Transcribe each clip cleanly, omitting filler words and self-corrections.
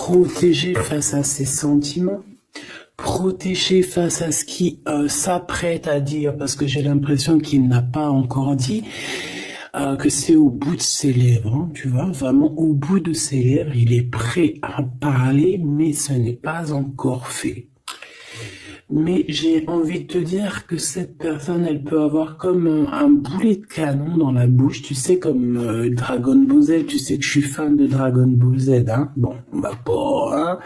protégé face à ses sentiments, protégé face à ce qu'il s'apprête à dire, parce que j'ai l'impression qu'il n'a pas encore dit, que c'est au bout de ses lèvres, hein, tu vois, vraiment au bout de ses lèvres, il est prêt à parler, mais ce n'est pas encore fait. Mais j'ai envie de te dire que cette personne, elle peut avoir comme un boulet de canon dans la bouche, tu sais, comme Dragon Ball Z, tu sais que je suis fan de Dragon Ball Z, hein, bon, bah pas, hein,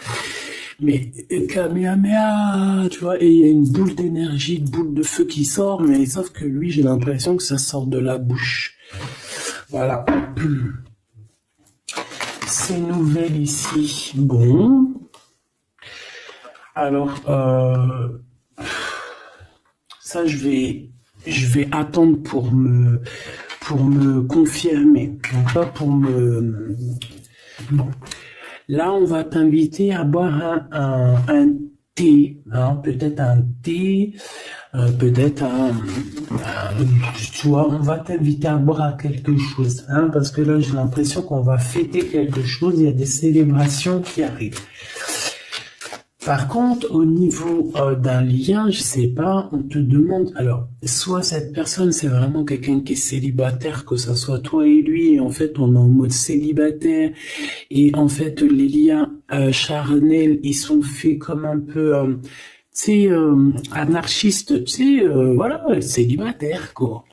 mais Kamehameha, tu vois, et il y a une boule d'énergie, une boule de feu qui sort, mais sauf que lui, j'ai l'impression que ça sort de la bouche. Voilà. C'est nouvelle ici. Bon. Alors, ça, je vais attendre pour me confirmer. Donc, pas pour me... Bon. Là, on va t'inviter à boire un thé, hein, peut-être un thé, peut-être tu vois, on va t'inviter à boire quelque chose, hein, parce que là, j'ai l'impression qu'on va fêter quelque chose, il y a des célébrations qui arrivent. Par contre, au niveau d'un lien, je sais pas, on te demande, alors, soit cette personne, c'est vraiment quelqu'un qui est célibataire, que ça soit toi et lui, et en fait, on est en mode célibataire, et en fait, les liens charnels, ils sont faits comme un peu, tu sais, anarchistes, tu sais, voilà, célibataire, quoi.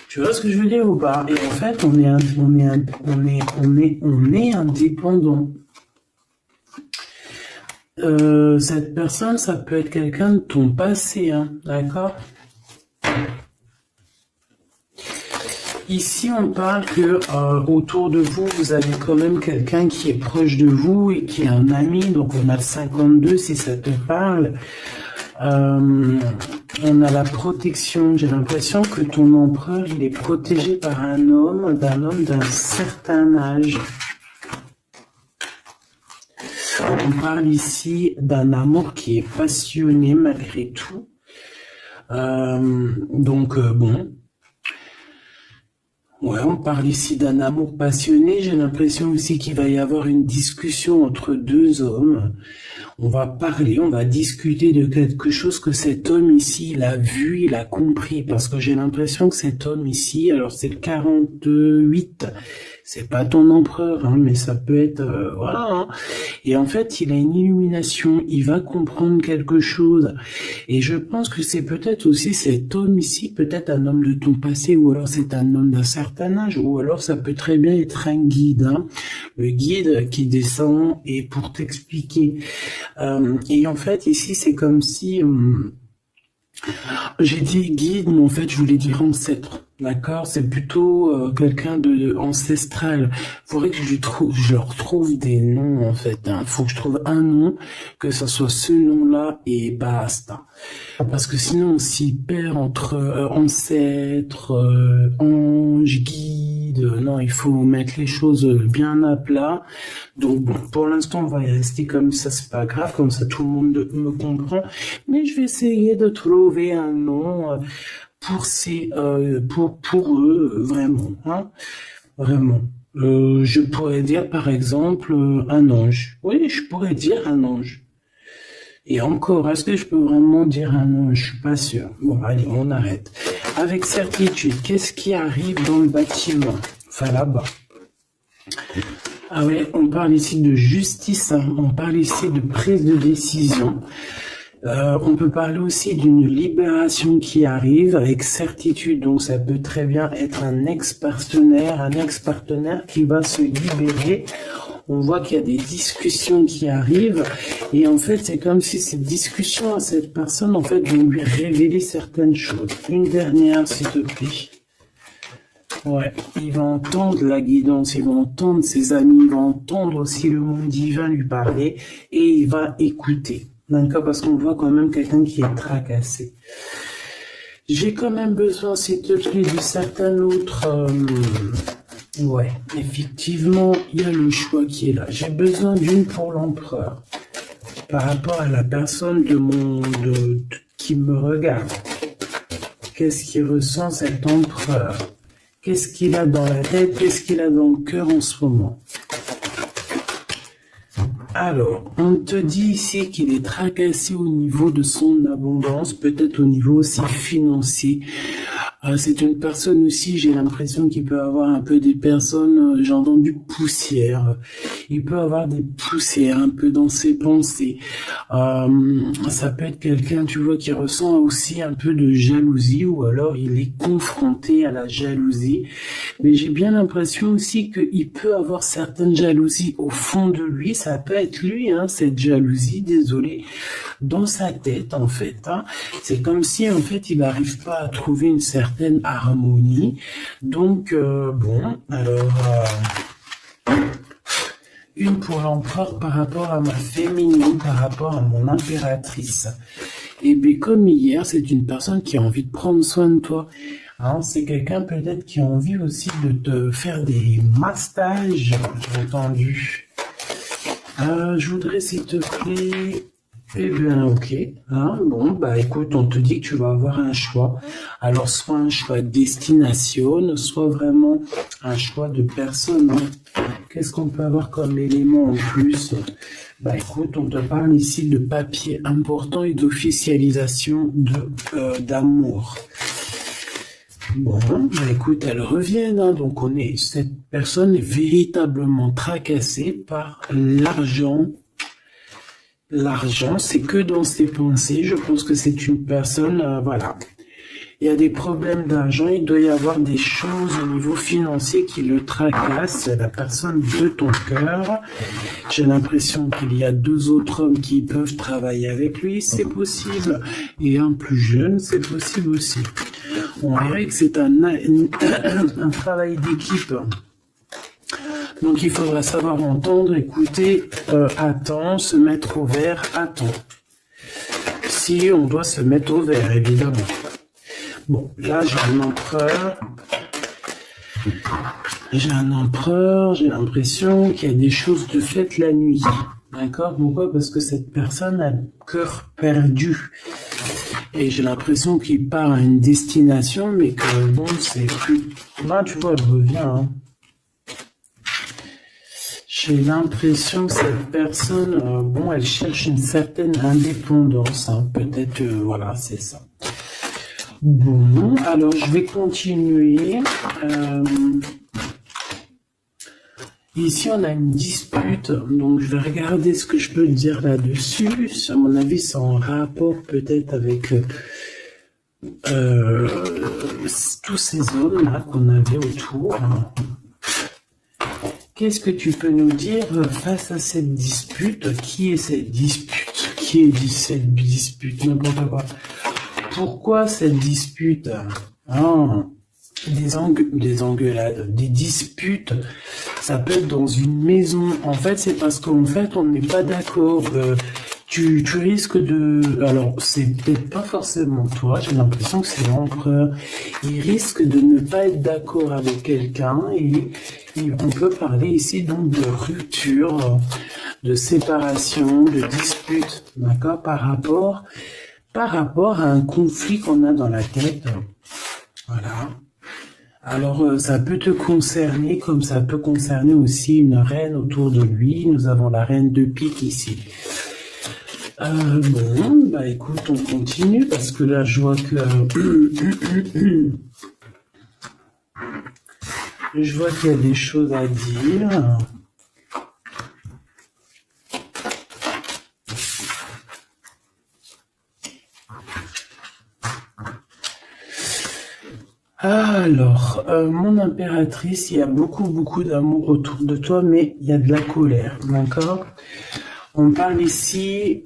Tu vois ce que je veux dire ou pas? Et en fait, on est indépendant. Cette personne, ça peut être quelqu'un de ton passé, hein, d'accord? Ici, on parle que autour de vous, vous avez quand même quelqu'un qui est proche de vous et qui est un ami. Donc, on a le 52 si ça te parle. On a la protection. J'ai l'impression que ton empereur, il est protégé par un homme d'un certain âge. On parle ici d'un amour qui est passionné malgré tout. Bon. Ouais, on parle ici d'un amour passionné. J'ai l'impression aussi qu'il va y avoir une discussion entre deux hommes. On va parler, on va discuter de quelque chose que cet homme ici, il a vu, il a compris. Parce que j'ai l'impression que cet homme ici, alors c'est le 48, c'est pas ton empereur, hein, mais ça peut être... voilà. Hein. Et en fait, il a une illumination, il va comprendre quelque chose. Et je pense que c'est peut-être aussi cet homme ici, peut-être un homme de ton passé, ou alors c'est un homme d'un certain âge, ou alors ça peut très bien être un guide. Hein. Le guide qui descend et pour t'expliquer... et en fait, ici, c'est comme si... j'ai dit guide, mais en fait, je voulais dire ancêtre. D'accord? C'est plutôt quelqu'un de ancestral. Faudrait que je retrouve des noms, en fait. Hein. Faut que je trouve un nom, que ça soit ce nom-là, et basta. Parce que sinon, on s'y perd entre ancêtre, ange, guide. Non, il faut mettre les choses bien à plat. Donc bon, pour l'instant, on va y rester comme ça, c'est pas grave, comme ça tout le monde me comprend. Mais je vais essayer de trouver un nom pour eux, vraiment, hein, vraiment. Je pourrais dire par exemple un ange. Oui, je pourrais dire un ange. Et encore, est-ce que je peux vraiment dire un ange? Je suis pas sûr. Bon, allez, on arrête. Avec certitude, qu'est-ce qui arrive dans le bâtiment? Enfin, là-bas. Ah ouais, on parle ici de justice, hein. On parle ici de prise de décision. On peut parler aussi d'une libération qui arrive avec certitude, donc ça peut très bien être un ex-partenaire qui va se libérer. On voit qu'il y a des discussions qui arrivent et en fait c'est comme si ces discussions à cette personne en fait vont lui révéler certaines choses. Une dernière s'il te plaît. Ouais, il va entendre la guidance, il va entendre ses amis, il va entendre aussi le monde divin lui parler et il va écouter. D'accord, parce qu'on voit quand même quelqu'un qui est tracassé. J'ai quand même besoin, s'il te plaît, de certains autres... Ouais, effectivement, il y a le choix qui est là. J'ai besoin d'une pour l'empereur. Par rapport à la personne qui me regarde. Qu'est-ce qu'il ressent cet empereur? Qu'est-ce qu'il a dans la tête? Qu'est-ce qu'il a dans le cœur en ce moment? Alors, on te dit ici qu'il est tracassé au niveau de son abondance, peut-être au niveau aussi financier. C'est une personne aussi, j'ai l'impression qu'il peut avoir un peu des personnes, j'ai entendu poussière. Il peut avoir des poussières un peu dans ses pensées. Ça peut être quelqu'un, tu vois, qui ressent aussi un peu de jalousie ou alors il est confronté à la jalousie. Mais j'ai bien l'impression aussi qu'il peut avoir certaines jalousies au fond de lui. Ça peut être lui, hein, cette jalousie, désolé, dans sa tête en fait. Hein. C'est comme si en fait il n'arrive pas à trouver une certaine harmonie. Donc bon, alors une pour l'empereur par rapport à ma féminine, par rapport à mon impératrice. Et bien comme hier, c'est une personne qui a envie de prendre soin de toi. Hein, c'est quelqu'un peut-être qui a envie aussi de te faire des massages, j'ai entendu. Je voudrais s'il te plaît. Eh bien, ok. Hein, bon, bah écoute, on te dit que tu vas avoir un choix. Alors, soit un choix de destination, soit vraiment un choix de personne. Hein. Qu'est-ce qu'on peut avoir comme élément en plus? Bah écoute, on te parle ici de papier important et d'officialisation d'amour. Bon, bah écoute, elles reviennent, hein, donc cette personne est véritablement tracassée par l'argent. L'argent, c'est que dans ses pensées. Je pense que c'est une personne, voilà. Il y a des problèmes d'argent, il doit y avoir des choses au niveau financier qui le tracassent. C'est la personne de ton cœur. J'ai l'impression qu'il y a 2 autres hommes qui peuvent travailler avec lui, c'est possible. Et un plus jeune, c'est possible aussi. On dirait que c'est un travail d'équipe. Donc il faudra savoir entendre, écouter, attends, se mettre au vert, attends. Si on doit se mettre au vert, évidemment. Bon, là j'ai un empereur. J'ai l'impression qu'il y a des choses de faites la nuit. D'accord? Pourquoi? Parce que cette personne a le cœur perdu. Et j'ai l'impression qu'il part à une destination, mais que bon, c'est plus... Là, tu vois, elle revient, hein. J'ai l'impression que cette personne, bon, elle cherche une certaine indépendance, hein. Peut-être, voilà, c'est ça. Bon, alors je vais continuer. Ici, on a une dispute, donc je vais regarder ce que je peux dire là-dessus. À mon avis, c'est en rapport peut-être avec tous ces hommes-là qu'on avait autour. Qu'est-ce que tu peux nous dire face à cette dispute? Qui est cette dispute? Qui est cette dispute? N'importe quoi. Pourquoi cette dispute? Des engueulades, des disputes, ça peut être dans une maison. En fait, c'est parce qu'en fait, on n'est pas d'accord. Tu risques de... Alors, c'est peut-être pas forcément toi, j'ai l'impression que c'est l'empereur. Il risque de ne pas être d'accord avec quelqu'un et on peut parler ici donc de rupture, de séparation, de dispute, d'accord, par rapport à un conflit qu'on a dans la tête. Voilà. Alors, ça peut te concerner comme ça peut concerner aussi une reine autour de lui. Nous avons la reine de pique ici. Bon, bah écoute, on continue parce que là, je vois que... je vois qu'il y a des choses à dire. Alors, mon impératrice, il y a beaucoup d'amour autour de toi, mais il y a de la colère, d'accord? On parle ici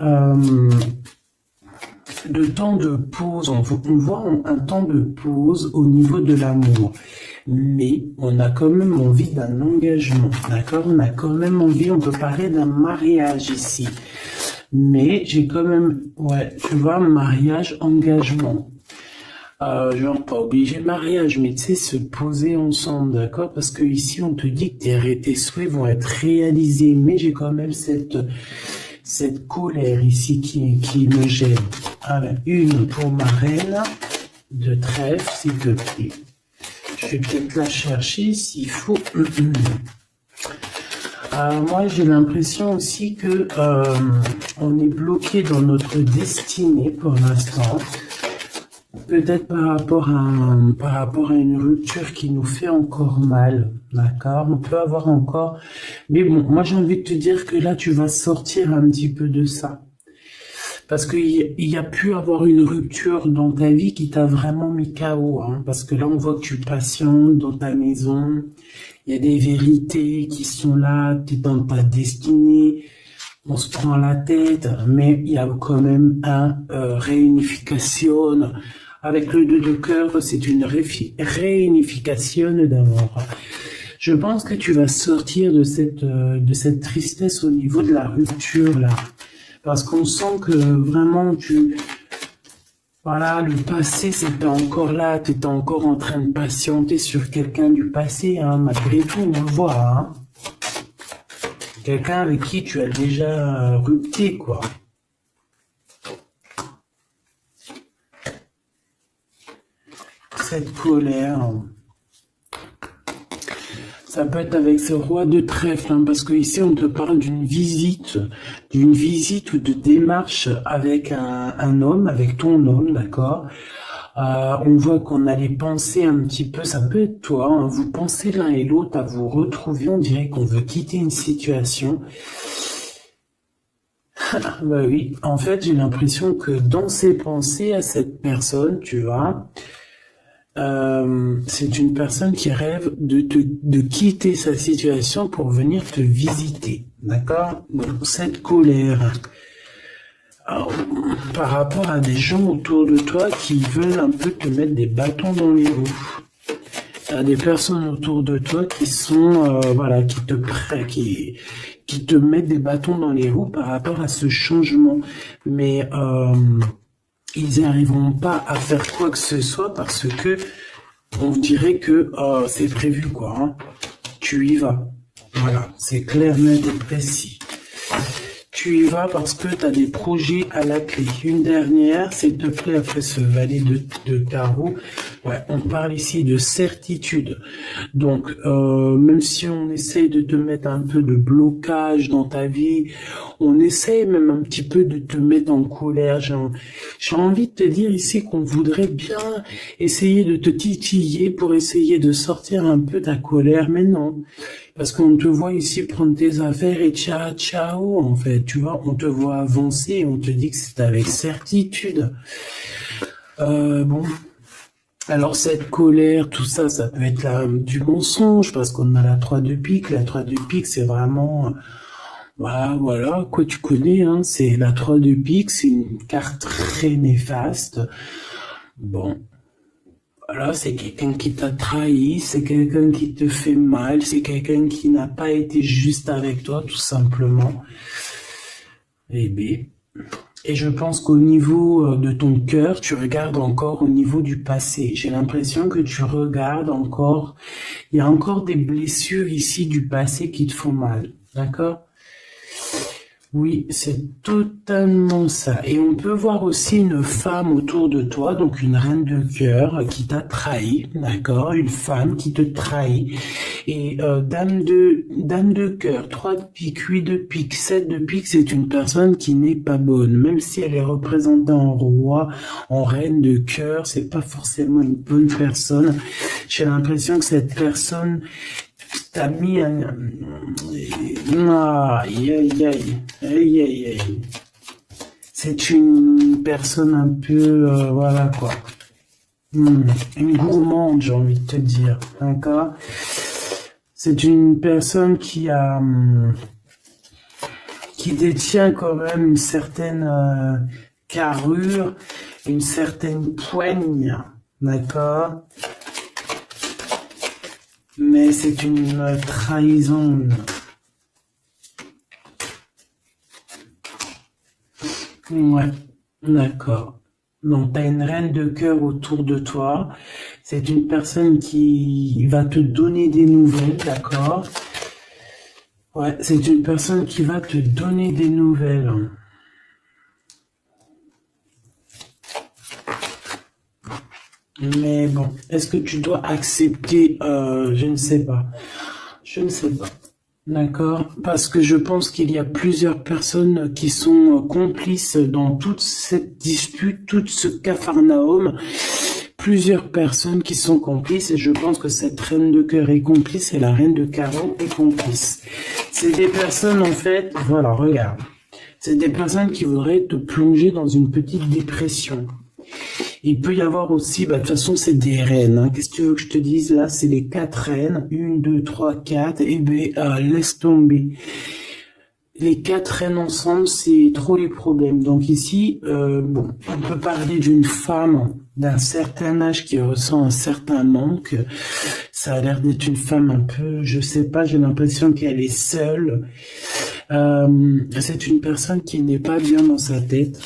de temps de pause, on voit un temps de pause au niveau de l'amour, mais on a quand même envie d'un engagement, d'accord? On a quand même envie, on peut parler d'un mariage ici, mais j'ai quand même, ouais, tu vois, mariage, engagement. Genre pas obligé de mariage, mais tu sais, se poser ensemble, d'accord? Parce que ici, on te dit que tes souhaits vont être réalisés, mais j'ai quand même cette colère ici qui me gêne. Alors, une pour ma reine de trèfle, s'il te plaît. Je vais peut-être la chercher s'il faut. Moi, j'ai l'impression aussi que on est bloqué dans notre destinée pour l'instant. Peut-être par rapport à une rupture qui nous fait encore mal, d'accord? On peut avoir encore... Mais bon, moi j'ai envie de te dire que là, tu vas sortir un petit peu de ça. Parce qu'il y a pu avoir une rupture dans ta vie qui t'a vraiment mis KO, hein. Parce que là, on voit que tu patientes dans ta maison. Il y a des vérités qui sont là, tu es dans ta destinée. On se prend la tête, mais il y a quand même un réunification. Avec le 2 de cœur, c'est une réunification d'amour. Je pense que tu vas sortir de cette tristesse au niveau de la rupture, là. Parce qu'on sent que vraiment voilà, le passé, c'était encore là, tu étais encore en train de patienter sur quelqu'un du passé, hein, malgré tout, on le voit, hein. Quelqu'un avec qui tu as déjà rupté, quoi. Cette colère, ça peut être avec ce roi de trèfle, hein, parce que ici on te parle d'une visite ou de démarche avec un homme, avec ton homme, d'accord. On voit qu'on allait penser un petit peu, ça peut être toi, hein, vous pensez l'un et l'autre à vous retrouver, on dirait qu'on veut quitter une situation. Bah oui, en fait j'ai l'impression que dans ses pensées à cette personne, tu vois, c'est une personne qui rêve de quitter sa situation pour venir te visiter, d'accord? Donc cette colère, alors, par rapport à des gens autour de toi qui veulent un peu te mettre des bâtons dans les roues. Il y a des personnes autour de toi qui sont, voilà, qui te mettent des bâtons dans les roues par rapport à ce changement. Mais ils n'arriveront pas à faire quoi que ce soit parce que on dirait que c'est prévu, quoi, hein. Tu y vas. Voilà, c'est clair, net et précis. Tu y vas parce que tu as des projets à la clé. Une dernière, s'il te plaît, après ce valet de carreau. Ouais, on parle ici de certitude. Donc, même si on essaye de te mettre un peu de blocage dans ta vie, on essaye même un petit peu de te mettre en colère. J'ai envie de te dire ici qu'on voudrait bien essayer de te titiller pour essayer de sortir un peu ta colère, mais non. Parce qu'on te voit ici prendre tes affaires et ciao, ciao, en fait, tu vois, on te voit avancer et on te dit que c'est avec certitude. Bon, alors cette colère, tout ça, ça peut être du mensonge, parce qu'on a la 3 de pique. La 3 de pique, c'est vraiment, voilà, quoi tu connais, hein, c'est la 3 de pique, c'est une carte très néfaste. Bon. Voilà, c'est quelqu'un qui t'a trahi, c'est quelqu'un qui te fait mal, c'est quelqu'un qui n'a pas été juste avec toi, tout simplement. Et je pense qu'au niveau de ton cœur, tu regardes encore au niveau du passé. J'ai l'impression que tu regardes encore, il y a encore des blessures ici du passé qui te font mal, d'accord? Oui, c'est totalement ça. Et on peut voir aussi une femme autour de toi, donc une reine de cœur qui t'a trahi, d'accord? Une femme qui te trahit. Et dame de cœur, 3 de pique, 8 de pique, 7 de pique, c'est une personne qui n'est pas bonne. Même si elle est représentée en roi, en reine de cœur, c'est pas forcément une bonne personne. J'ai l'impression que cette personne t'as mis un... Aïe, aïe, aïe, aïe, aïe, aïe. C'est une personne un peu, voilà quoi. Une gourmande, j'ai envie de te dire, d'accord? C'est une personne qui détient quand même une certaine carrure, une certaine poigne, d'accord? Mais c'est une trahison. Ouais, d'accord. Donc, tu as une reine de cœur autour de toi. C'est une personne qui va te donner des nouvelles, d'accord? Ouais, c'est une personne qui va te donner des nouvelles. Mais bon, est-ce que tu dois accepter? Je ne sais pas. Je ne sais pas. D'accord? Parce que je pense qu'il y a plusieurs personnes qui sont complices dans toute cette dispute, tout ce capharnaüm. Plusieurs personnes qui sont complices et je pense que cette reine de cœur est complice et la reine de carreau est complice. C'est des personnes en fait, voilà, regarde. C'est des personnes qui voudraient te plonger dans une petite dépression. Il peut y avoir aussi, bah, de toute façon, c'est des reines. Hein. Qu'est-ce que tu veux que je te dise? Là, c'est les 4 reines. 1, 2, 3, 4. Et ben, laisse tomber. Les 4 reines ensemble, c'est trop les problèmes. Donc ici, bon, on peut parler d'une femme d'un certain âge qui ressent un certain manque. Ça a l'air d'être une femme un peu, je sais pas, j'ai l'impression qu'elle est seule. C'est une personne qui n'est pas bien dans sa tête.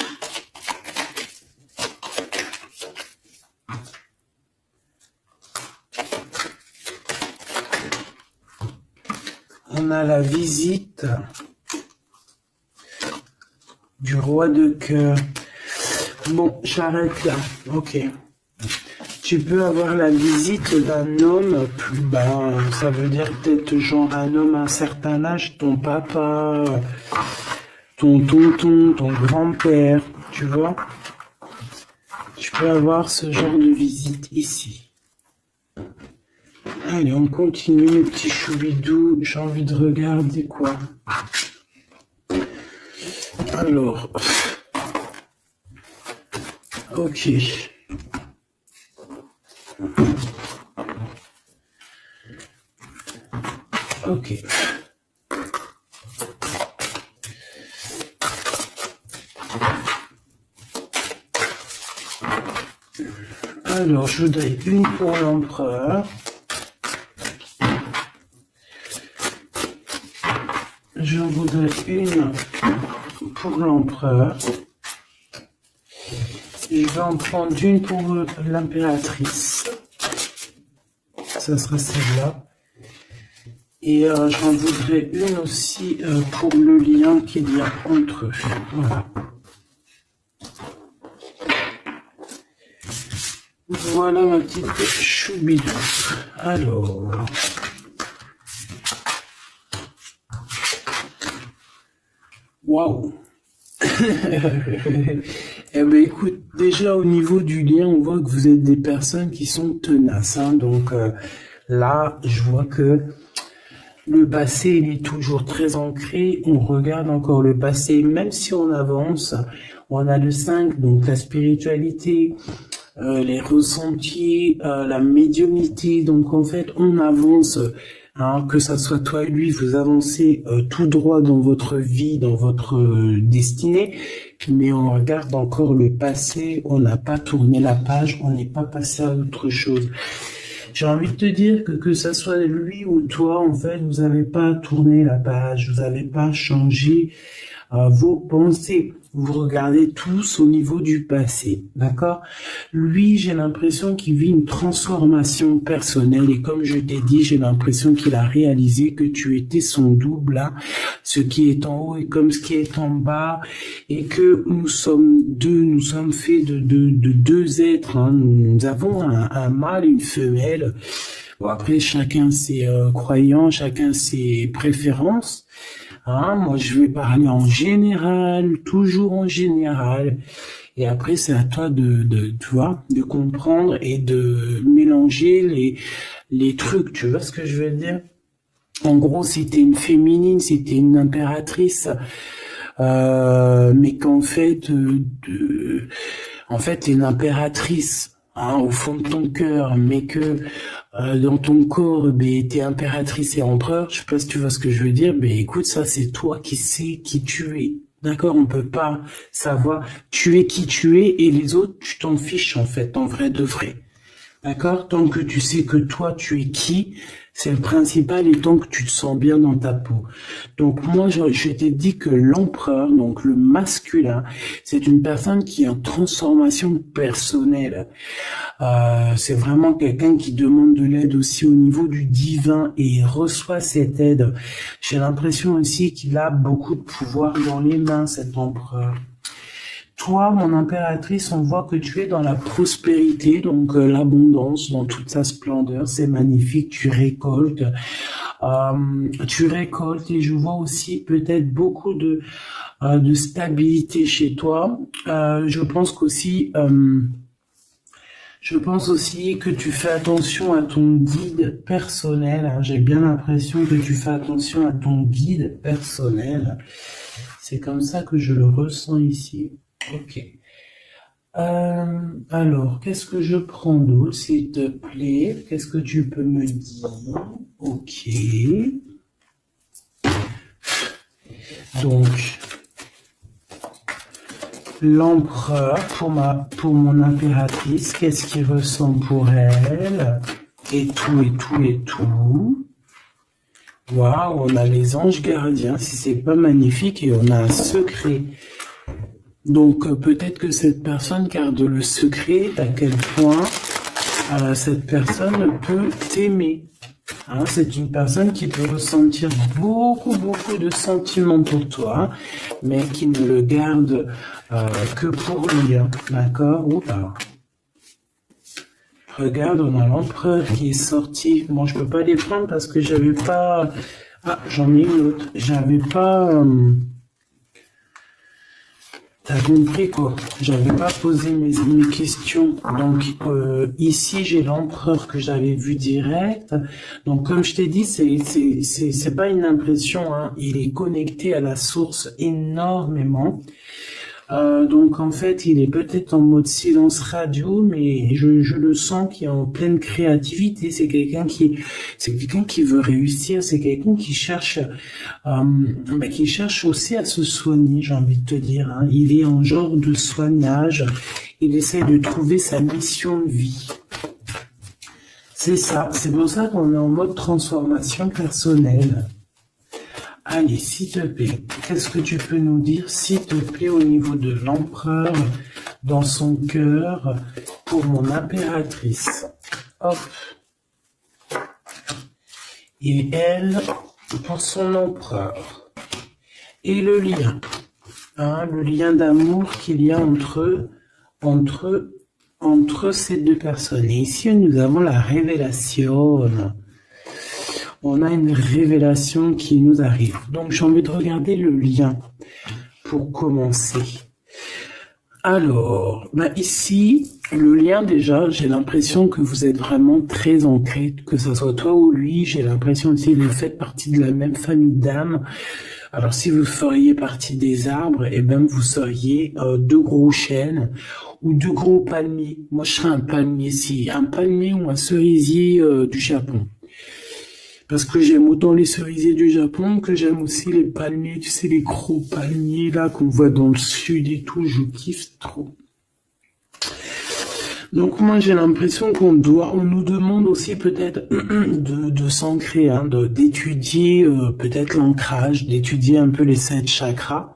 On a la visite du roi de cœur. Bon, j'arrête là. Ok. Tu peux avoir la visite d'un homme plus bas. Ça veut dire peut-être genre un homme à un certain âge, ton papa, ton tonton, ton grand-père, tu vois. Tu peux avoir ce genre de visite ici. Allez, on continue, mes petits choubidous. J'ai envie de regarder quoi. Alors, ok. Ok. Alors, je voudrais une pour l'empereur. Je voudrais une pour l'empereur. Je vais en prendre une pour l'impératrice. Ça sera celle-là. Et j'en voudrais une aussi pour le lien qu'il y a entre eux. Voilà. Voilà ma petite choubidou. Alors. Waouh. Eh ben écoute, déjà au niveau du lien, on voit que vous êtes des personnes qui sont tenaces. Hein, donc là, je vois que le passé, il est toujours très ancré. On regarde encore le passé, même si on avance. On a le 5, donc la spiritualité, les ressentis, la médiumnité. Donc en fait, on avance. Hein, que ça soit toi et lui, vous avancez tout droit dans votre vie, dans votre destinée, mais on regarde encore le passé, on n'a pas tourné la page, on n'est pas passé à autre chose. J'ai envie de te dire que ça soit lui ou toi, en fait, vous n'avez pas tourné la page, vous n'avez pas changé vos pensées. Vous regardez tous au niveau du passé, d'accord? Lui, j'ai l'impression qu'il vit une transformation personnelle et comme je t'ai dit, j'ai l'impression qu'il a réalisé que tu étais son double, hein, ce qui est en haut est comme ce qui est en bas et que nous sommes deux, nous sommes faits de deux êtres, hein. Nous avons un mâle et une femelle. Bon, après, chacun ses croyances, chacun ses préférences. Hein, moi, je vais parler en général, toujours en général. Et après, c'est à toi tu vois, de comprendre et de mélanger les trucs. Tu vois ce que je veux dire? En gros, si t'es une féminine, si t'es une impératrice, mais qu'en fait, en fait, t'es une impératrice. Hein, au fond de ton cœur, mais que dans ton corps, ben, t'es impératrice et empereur, je sais pas si tu vois ce que je veux dire, ben écoute, ça c'est toi qui sais qui tu es. D'accord, on peut pas savoir tu es qui tu es et les autres, tu t'en fiches en fait, en vrai de vrai. D'accord? Tant que tu sais que toi, tu es qui, c'est le principal et tant que tu te sens bien dans ta peau. Donc moi, je t'ai dit que l'empereur, donc le masculin, c'est une personne qui est en transformation personnelle. C'est vraiment quelqu'un qui demande de l'aide aussi au niveau du divin et il reçoit cette aide. J'ai l'impression aussi qu'il a beaucoup de pouvoir dans les mains, cet empereur. Toi, mon impératrice, on voit que tu es dans la prospérité, donc l'abondance dans toute sa splendeur, c'est magnifique, tu récoltes. Tu récoltes et je vois aussi peut-être beaucoup de stabilité chez toi. Je pense aussi que tu fais attention à ton guide personnel, hein. J'ai bien l'impression que tu fais attention à ton guide personnel. C'est comme ça que je le ressens ici. Ok. Alors, qu'est-ce que je prends d'autre, s'il te plaît? Qu'est-ce que tu peux me dire? Ok. Donc, l'empereur pour mon impératrice, qu'est-ce qu'il ressent pour elle? Et tout, et tout, et tout. Waouh, on a les anges gardiens, si c'est pas magnifique, et on a un secret. Donc peut-être que cette personne garde le secret à quel point cette personne peut t'aimer. Hein, c'est une personne qui peut ressentir beaucoup de sentiments pour toi, mais qui ne le garde que pour lui. Hein, d'accord? Oula. Regarde, on a l'empereur qui est sorti. Bon, je peux pas les prendre parce que j'avais pas... Ah, j'en ai une autre. J'avais pas... T'as compris quoi? J'avais pas posé mes questions. Donc ici j'ai l'empereur que j'avais vu direct. Donc comme je t'ai dit, c'est pas une impression, hein. Il est connecté à la source énormément. Donc en fait, il est peut-être en mode silence radio, mais je le sens qui est en pleine créativité. C'est quelqu'un qui veut réussir. C'est quelqu'un qui cherche aussi à se soigner. J'ai envie de te dire, hein. Il est en genre de soignage. Il essaie de trouver sa mission de vie. C'est ça. C'est pour ça qu'on est en mode transformation personnelle. Allez, s'il te plaît, qu'est-ce que tu peux nous dire, s'il te plaît, au niveau de l'empereur, dans son cœur, pour mon impératrice? Hop. Et elle, pour son empereur. Et le lien. Hein, le lien d'amour qu'il y a entre ces deux personnes. Et ici, nous avons la révélation. On a une révélation qui nous arrive. Donc, j'ai envie de regarder le lien pour commencer. Alors, ici, le lien déjà, j'ai l'impression que vous êtes vraiment très ancrés, que ce soit toi ou lui. J'ai l'impression aussi que vous faites partie de la même famille d'âmes. Alors, si vous feriez partie des arbres, eh ben, vous seriez deux gros chênes ou deux gros palmiers. Moi, je serais un palmier, un palmier ou un cerisier du Japon. Parce que j'aime autant les cerisiers du Japon que j'aime aussi les palmiers, tu sais, les gros palmiers là qu'on voit dans le sud et tout, je kiffe trop. Donc moi j'ai l'impression on nous demande aussi peut-être de s'ancrer, hein, d'étudier peut-être l'ancrage, d'étudier un peu les 7 chakras.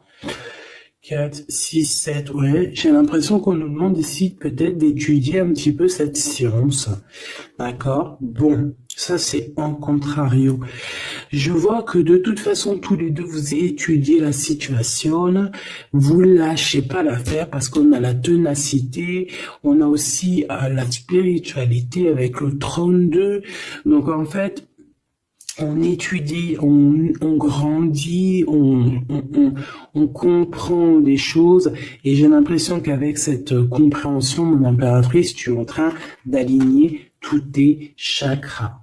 4, 6, 7, ouais. J'ai l'impression qu'on nous demande ici peut-être d'étudier un petit peu cette science. D'accord? Bon, ça c'est en contrario. Je vois que de toute façon, tous les deux, vous étudiez la situation. Vous lâchez pas l'affaire parce qu'on a la ténacité. On a aussi la spiritualité avec le 32. Donc en fait, on étudie, on grandit, on comprend des choses, et j'ai l'impression qu'avec cette compréhension, mon impératrice, tu es en train d'aligner tous tes chakras.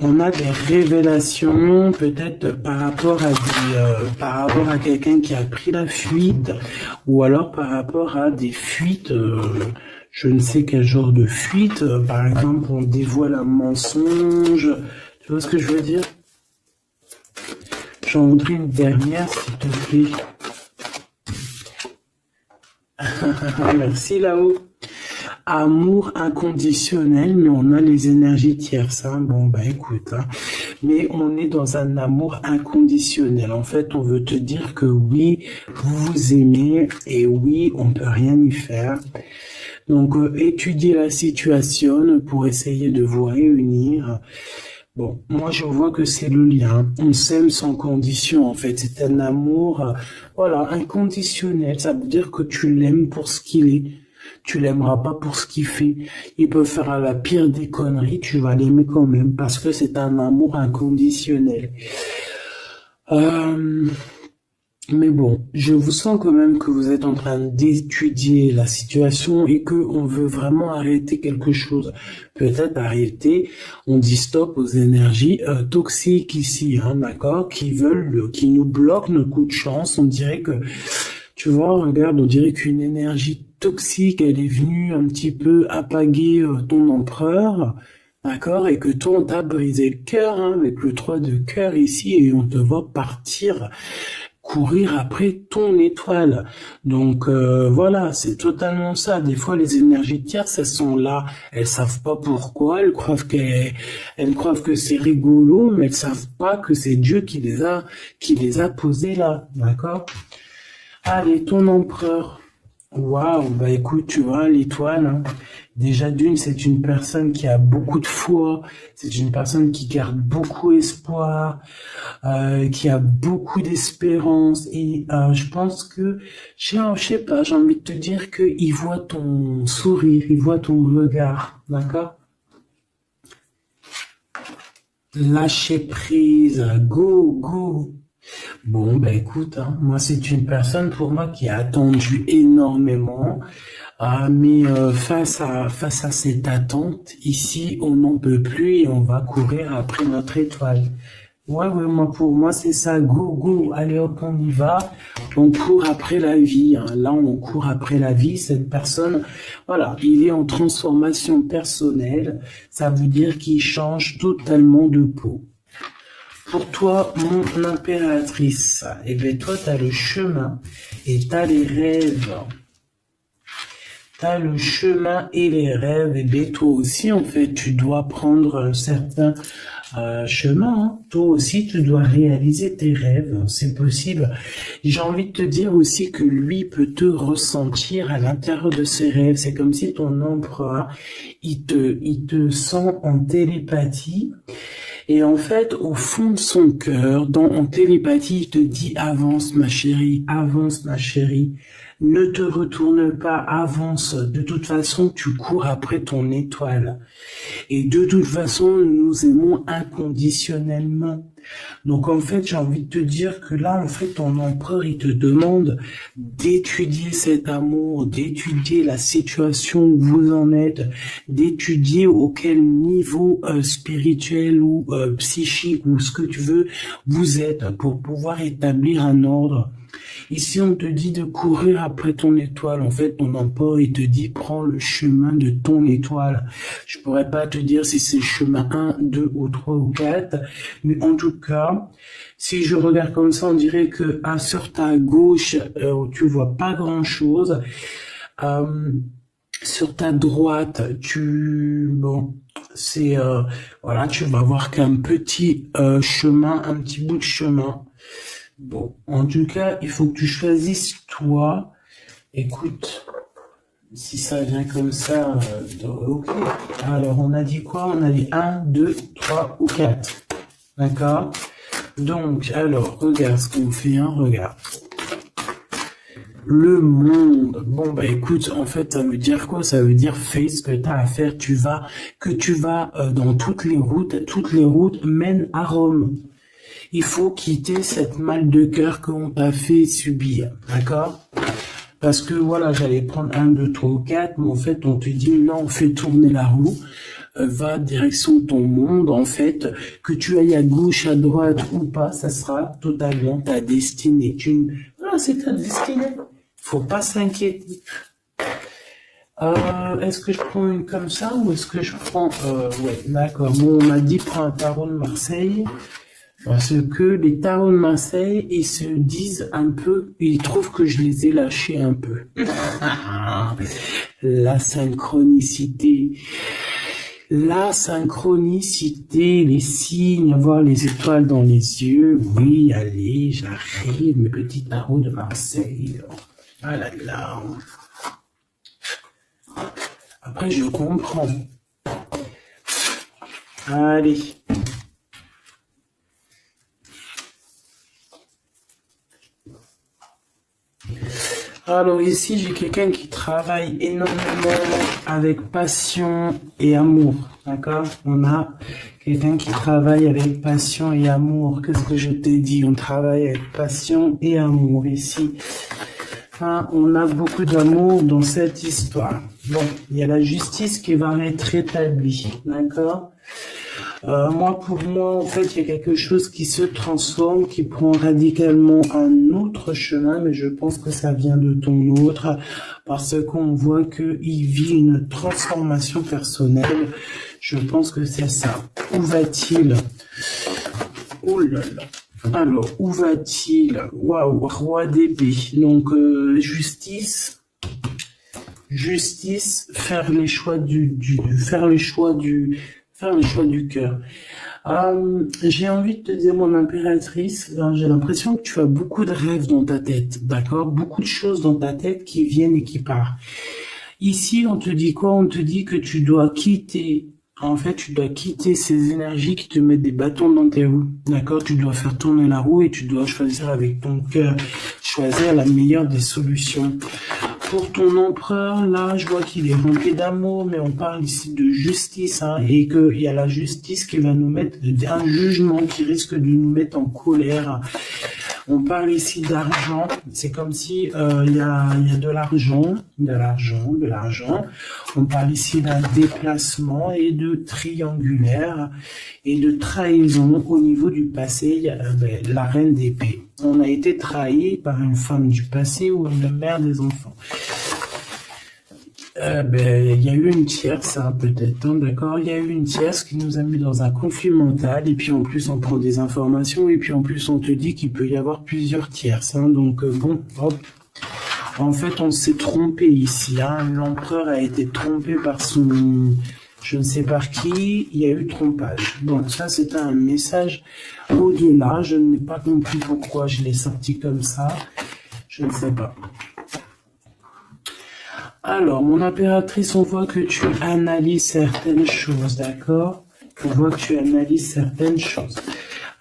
On a des révélations, peut-être par rapport à quelqu'un qui a pris la fuite, ou alors par rapport à des fuites. Je ne sais quel genre de fuite, par exemple, on dévoile un mensonge, tu vois ce que je veux dire? J'en voudrais une dernière, s'il te plaît. Merci là-haut. Amour inconditionnel, mais on a les énergies tierces, hein. Bon, écoute, hein. Mais on est dans un amour inconditionnel. En fait, on veut te dire que oui, vous vous aimez, et oui, on peut rien y faire. Donc, étudiez la situation pour essayer de vous réunir. Bon, moi, je vois que c'est le lien. On s'aime sans condition, en fait. C'est un amour, voilà, inconditionnel. Ça veut dire que tu l'aimes pour ce qu'il est. tu l'aimeras pas pour ce qu'il fait. Il peut faire la pire des conneries, tu vas l'aimer quand même, parce que c'est un amour inconditionnel. Euh, mais bon, je vous sens quand même que vous êtes en train d'étudier la situation et que on veut vraiment arrêter quelque chose. Peut-être arrêter, on dit stop aux énergies toxiques ici, hein, d'accord, qui nous bloquent nos coups de chance. On dirait que, tu vois, regarde, on dirait qu'une énergie toxique, elle est venue un petit peu apaguer ton empereur. D'accord, et que toi, on t'a brisé le cœur, hein, avec le 3 de cœur ici, et on te voit partir courir après ton étoile. Donc voilà, c'est totalement ça. Des fois, les énergies tierces, elles sont là, elles savent pas pourquoi, elles croient que c'est rigolo, mais elles savent pas que c'est Dieu qui les a posées là, d'accord? Allez, ton empereur. Waouh, bah écoute, tu vois, l'étoile, hein, déjà d'une, c'est une personne qui a beaucoup de foi, c'est une personne qui garde beaucoup espoir, qui a beaucoup d'espérance, et je pense que, je sais pas, j'ai envie de te dire que il voit ton sourire, il voit ton regard, d'accord? Lâcher prise, go, go. Bon, bah écoute, hein, moi c'est une personne pour moi qui a attendu énormément, mais face à cette attente, ici on n'en peut plus et on va courir après notre étoile. Ouais, ouais, moi pour moi c'est ça, go, go, allez hop, on y va, on court après la vie, hein. Là on court après la vie, cette personne, voilà, il est en transformation personnelle, ça veut dire qu'il change totalement de peau. Pour toi, mon impératrice, eh bien, toi, t'as le chemin et t'as les rêves. T'as le chemin et les rêves, et bien, toi aussi, en fait, tu dois prendre un certain chemin, hein. Toi aussi, tu dois réaliser tes rêves, c'est possible. J'ai envie de te dire aussi que lui peut te ressentir à l'intérieur de ses rêves. C'est comme si ton empereur, il te sent en télépathie. Et en fait, au fond de son cœur, en télépathie, il te dit avance ma chérie, ne te retourne pas, avance. De toute façon, tu cours après ton étoile. Et de toute façon, nous nous aimons inconditionnellement. Donc en fait, j'ai envie de te dire que là, en fait, ton empereur, il te demande d'étudier cet amour, d'étudier la situation où vous en êtes, d'étudier auquel niveau spirituel ou psychique ou ce que tu veux vous êtes pour pouvoir établir un ordre. Ici, on te dit de courir après ton étoile. En fait, ton empereur, il te dit, prends le chemin de ton étoile. Je pourrais pas te dire si c'est chemin 1, 2 ou 3 ou 4, mais en tout cas, si je regarde comme ça, on dirait que sur ta gauche, tu vois pas grand-chose. Sur ta droite, voilà, tu vas voir qu'un petit chemin, un petit bout de chemin. Bon, en tout cas, il faut que tu choisisses toi. Écoute, si ça vient comme ça, ok. Alors, on a dit quoi? On a dit 1, 2, 3 ou 4. D'accord? Donc, alors, regarde ce qu'on fait, hein, regarde. Le monde. Bon, bah écoute, en fait, ça veut dire quoi? Ça veut dire fais ce que tu as à faire. Tu vas dans toutes les routes mènent à Rome. Il faut quitter cette mal de cœur qu'on t'a fait subir, d'accord? Parce que voilà, j'allais prendre 1, 2, 3 ou 4, mais en fait, on te dit non, fais tourner la roue, va direction de ton monde, en fait, que tu ailles à gauche, à droite ou pas, ça sera totalement ta destinée. Voilà, c'est ta destinée. Faut pas s'inquiéter. Est-ce que je prends une comme ça ou est-ce que je prends... ouais, d'accord. Bon, on m'a dit prends un tarot de Marseille. Parce que les tarots de Marseille, ils se disent un peu, ils trouvent que je les ai lâchés un peu. La synchronicité. La synchronicité, les signes, avoir les étoiles dans les yeux. Oui, allez, j'arrive, mes petits tarots de Marseille. Ah là là. Après, je comprends. Allez. Alors ici, j'ai quelqu'un qui travaille énormément avec passion et amour, d'accord? On a quelqu'un qui travaille avec passion et amour. Qu'est-ce que je t'ai dit? On travaille avec passion et amour ici. Hein, on a beaucoup d'amour dans cette histoire. Bon, il y a la justice qui va être rétablie, d'accord? Pour moi, en fait, il y a quelque chose qui se transforme, qui prend radicalement un autre chemin, mais je pense que ça vient de ton autre, parce qu'on voit qu'il vit une transformation personnelle. Je pense que c'est ça. Où va-t-il? Oh là là. Alors, où va-t-il? Waouh, roi d'épée. Donc, justice, faire les choix faire les choix du cœur. J'ai envie de te dire, mon impératrice, j'ai l'impression que tu as beaucoup de rêves dans ta tête, d'accord? Beaucoup de choses dans ta tête qui viennent et qui partent. Ici, on te dit quoi? On te dit que tu dois quitter. En fait, tu dois quitter ces énergies qui te mettent des bâtons dans tes roues. D'accord? Tu dois faire tourner la roue et tu dois choisir avec ton cœur, choisir la meilleure des solutions. Pour ton empereur, là, je vois qu'il est rempli d'amour, mais on parle ici de justice, hein, et qu'il y a la justice qui va nous mettre, un jugement qui risque de nous mettre en colère. On parle ici d'argent. C'est comme si il y a de l'argent. On parle ici d'un déplacement et de triangulaire et de trahison au niveau du passé. Il y a la reine d'épée. On a été trahi par une femme du passé ou une mère des enfants. Il y a eu une tierce, hein, peut-être, hein, d'accord? Il y a eu une tierce qui nous a mis dans un conflit mental, et puis en plus on prend des informations, et puis en plus on te dit qu'il peut y avoir plusieurs tierces, hein, donc bon, hop. En fait, on s'est trompé ici, hein, l'empereur a été trompé par son, je ne sais par qui, il y a eu trompage. Bon, ça c'était un message au-delà, je n'ai pas compris pourquoi je l'ai sorti comme ça, je ne sais pas. Alors, mon impératrice, on voit que tu analyses certaines choses, d'accord? On voit que tu analyses certaines choses.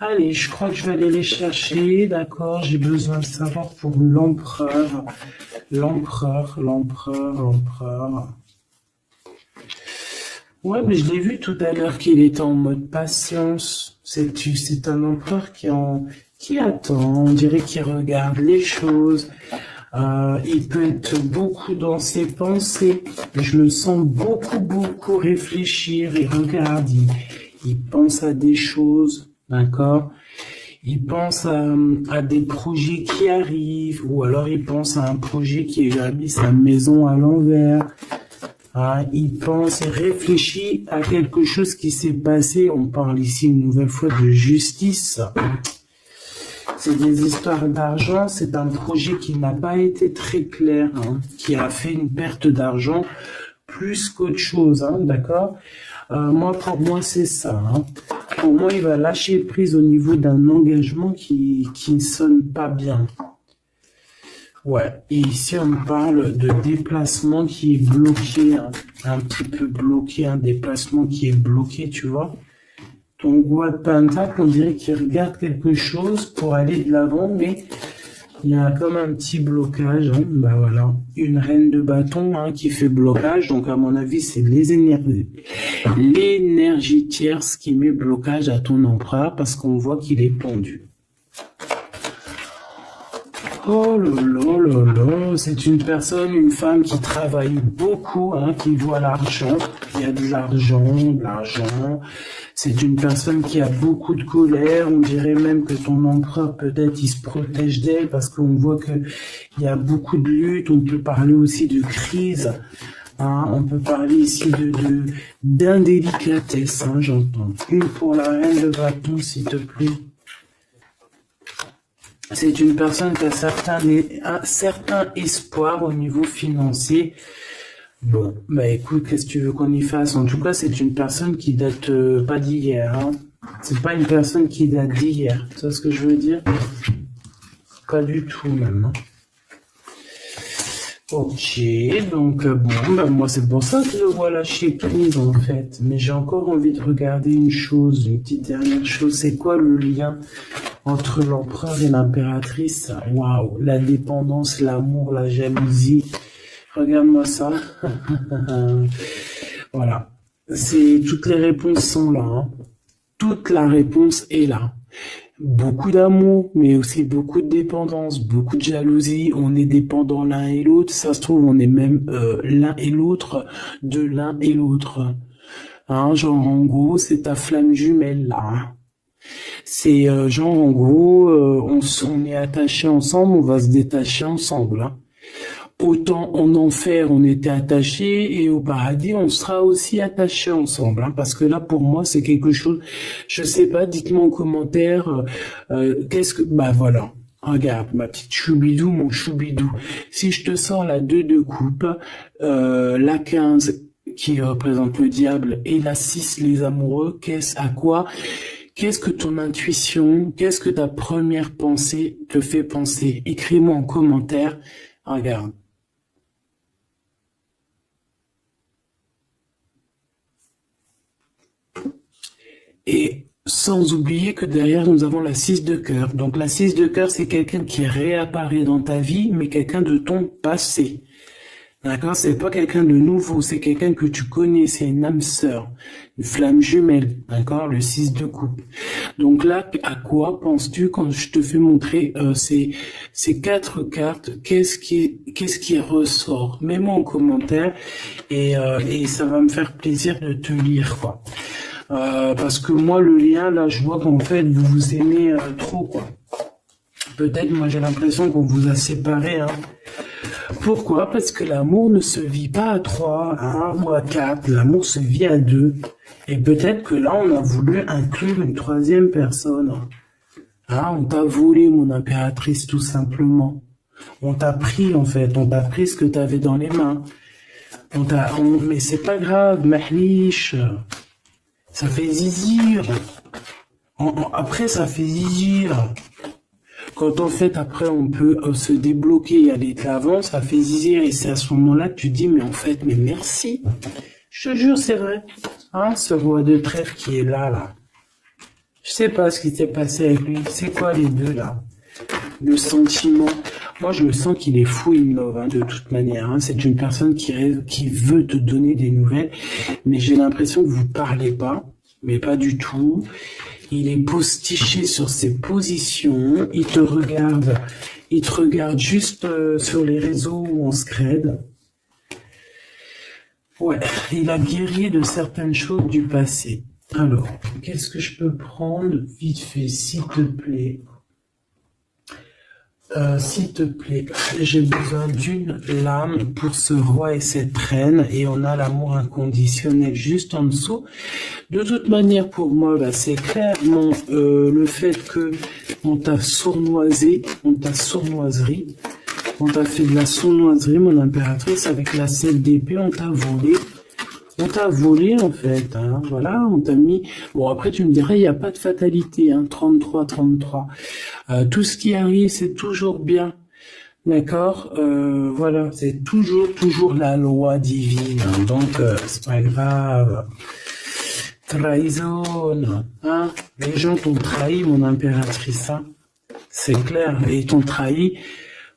Allez, je crois que je vais aller les chercher, d'accord? J'ai besoin de savoir pour l'empereur. Ouais, mais je l'ai vu tout à l'heure qu'il était en mode patience. C'est un empereur qui attend, on dirait qu'il regarde les choses. Il peut être beaucoup dans ses pensées. Je le sens beaucoup réfléchir et regarde. Il pense à des choses, d'accord? Il pense à des projets qui arrivent, ou alors il pense à un projet qui a mis sa maison à l'envers. Il pense et réfléchit à quelque chose qui s'est passé. On parle ici une nouvelle fois de justice. C'est des histoires d'argent, c'est un projet qui n'a pas été très clair, hein, qui a fait une perte d'argent plus qu'autre chose, hein, d'accord? Pour moi, c'est ça. Hein. Pour moi, il va lâcher prise au niveau d'un engagement qui ne sonne pas bien. Ouais, et ici, on parle de déplacement qui est bloqué, hein, un petit peu bloqué, un déplacement qui est bloqué, tu vois? Ton roi de pentacle, on dirait qu'il regarde quelque chose pour aller de l'avant, mais il y a comme un petit blocage. Hein. Bah voilà, une reine de bâton, hein, qui fait blocage. Donc à mon avis, c'est l'énergie tierce qui met blocage à ton empereur parce qu'on voit qu'il est pendu. Oh là, c'est une personne, une femme qui travaille beaucoup, hein, qui voit l'argent. Il y a de l'argent. C'est une personne qui a beaucoup de colère. On dirait même que ton empereur, peut-être, il se protège d'elle parce qu'on voit que il y a beaucoup de luttes. On peut parler aussi de crise. Hein, on peut parler ici d'indélicatesse, hein, j'entends. Une pour la reine de bâton, s'il te plaît. C'est une personne qui a un certain espoir au niveau financier. Bon, bah écoute, qu'est-ce que tu veux qu'on y fasse? En tout cas, c'est une personne qui date pas d'hier. Hein. C'est pas une personne qui date d'hier. Tu vois ce que je veux dire? Pas du tout même. Hein. Ok, donc bon, bah moi c'est pour ça que je vois lâcher prise en fait. Mais j'ai encore envie de regarder une chose, une petite dernière chose. C'est quoi le lien entre l'empereur et l'impératrice. Waouh, la dépendance, l'amour, la jalousie. Regarde-moi ça. Voilà. Toutes les réponses sont là, hein. Toute la réponse est là. Beaucoup d'amour, mais aussi beaucoup de dépendance, beaucoup de jalousie. On est dépendants l'un et l'autre. Ça se trouve, on est même l'un et l'autre de l'un et l'autre. Hein, genre, en gros, c'est ta flamme jumelle, là, hein. C'est genre, en gros, on est attachés ensemble, on va se détacher ensemble, hein. Autant en enfer, on était attachés, et au paradis, on sera aussi attachés ensemble, hein, parce que là, pour moi, c'est quelque chose, je sais pas, dites-moi en commentaire, bah voilà. Regarde, ma petite choubidou, mon choubidou. Si je te sors la 2 de coupe, la 15 qui représente le diable et la 6 les amoureux, qu'est-ce que ton intuition, qu'est-ce que ta première pensée te fait penser? Écris-moi en commentaire. Regarde. Et sans oublier que derrière, nous avons la 6 de cœur. Donc la 6 de cœur, c'est quelqu'un qui réapparaît dans ta vie, mais quelqu'un de ton passé. D'accord? C'est pas quelqu'un de nouveau, c'est quelqu'un que tu connais, c'est une âme sœur, une flamme jumelle, d'accord? Le 6 de coupe. Donc là, à quoi penses-tu quand je te fais montrer ces 4 cartes? Qu'est-ce qui ressort? Mets-moi en commentaire et ça va me faire plaisir de te lire, quoi. Parce que moi, le lien, là, je vois qu'en fait, vous vous aimez trop, quoi. Peut-être, moi, j'ai l'impression qu'on vous a séparés, hein. Pourquoi? Parce que l'amour ne se vit pas à 3, hein, ou à 4, l'amour se vit à 2. Et peut-être que là, on a voulu inclure une 3e personne. Hein, on t'a volé, mon impératrice, tout simplement. On t'a pris, en fait, on t'a pris ce que t'avais dans les mains. Mais c'est pas grave, mahlish. Ça fait zizir. Après, ça fait zizir. Quand en fait, après, on peut se débloquer et aller de l'avant, ça fait zizir. Et c'est à ce moment-là que tu dis, mais en fait, mais merci. Je te jure, c'est vrai. Hein, ce roi de trèfle qui est là, là. Je sais pas ce qui s'est passé avec lui. C'est quoi les deux, là? Le sentiment. Moi, je me sens qu'il est fou in love, hein, de toute manière. Hein. C'est une personne qui veut te donner des nouvelles. Mais j'ai l'impression que vous parlez pas. Mais pas du tout. Il est postiché sur ses positions, il te regarde juste sur les réseaux où on se crède. Ouais, il a guéri de certaines choses du passé. Alors, qu'est-ce que je peux prendre vite fait, s'il te plaît? S'il te plaît, j'ai besoin d'une lame pour ce roi et cette reine, et on a l'amour inconditionnel juste en dessous. De toute manière, pour moi, bah, c'est clairement le fait que on t'a sournoisé, on t'a sournoiserie, on t'a fait de la sournoiserie, mon impératrice, avec la selle d'épée, on t'a volé. On t'a volé, en fait, hein, voilà, on t'a mis... Bon, après, tu me dirais, il n'y a pas de fatalité, hein, 33, 33. Tout ce qui arrive, c'est toujours bien, d'accord? Voilà, c'est toujours la loi divine, hein, donc c'est pas grave. Trahison, hein? Les gens t'ont trahi, mon impératrice, hein? C'est clair, et ils t'ont trahi...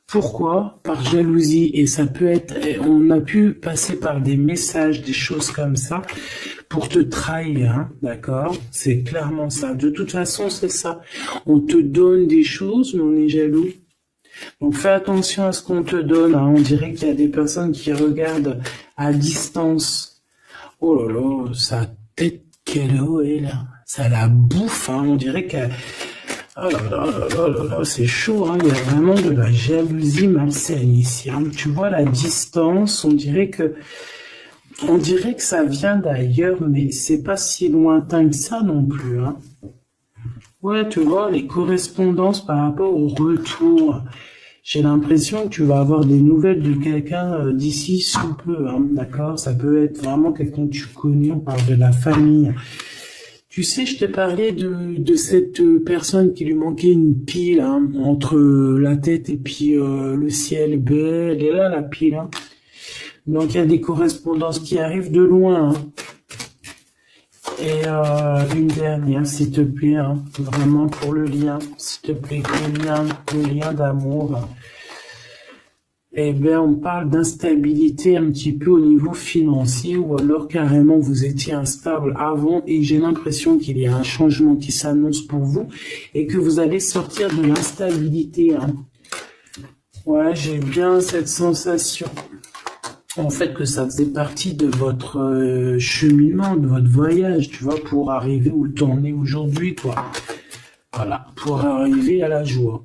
Pourquoi? Par jalousie. Et ça peut être, on a pu passer par des messages, des choses comme ça, pour te trahir, hein, d'accord? C'est clairement ça. De toute façon, c'est ça. On te donne des choses, mais on est jaloux. Donc fais attention à ce qu'on te donne, hein. On dirait qu'il y a des personnes qui regardent à distance. Oh là là, sa tête qu'elle est là. Ça la bouffe, hein. On dirait qu'elle... Oh là là là là là, c'est chaud, hein. Il y a vraiment de la jalousie malsaine ici, hein. Tu vois la distance, on dirait que ça vient d'ailleurs, mais c'est pas si lointain que ça non plus, hein. Ouais, tu vois, les correspondances par rapport au retour. J'ai l'impression que tu vas avoir des nouvelles de quelqu'un d'ici sous peu, hein, d'accord? Ça peut être vraiment quelqu'un que tu connais, on parle de la famille. Tu sais, je t'ai parlé de cette personne qui lui manquait une pile, hein, entre la tête et puis le ciel. Elle est là, la pile, hein. Donc, il y a des correspondances qui arrivent de loin, hein. Et une dernière, s'il te plaît, hein, vraiment pour le lien, s'il te plaît, le lien d'amour. Eh bien, on parle d'instabilité un petit peu au niveau financier, ou alors carrément vous étiez instable avant et j'ai l'impression qu'il y a un changement qui s'annonce pour vous et que vous allez sortir de l'instabilité. Hein. Ouais, j'ai bien cette sensation. En fait, que ça faisait partie de votre cheminement, de votre voyage, tu vois, pour arriver où t'en es aujourd'hui, quoi. Voilà, pour arriver à la joie.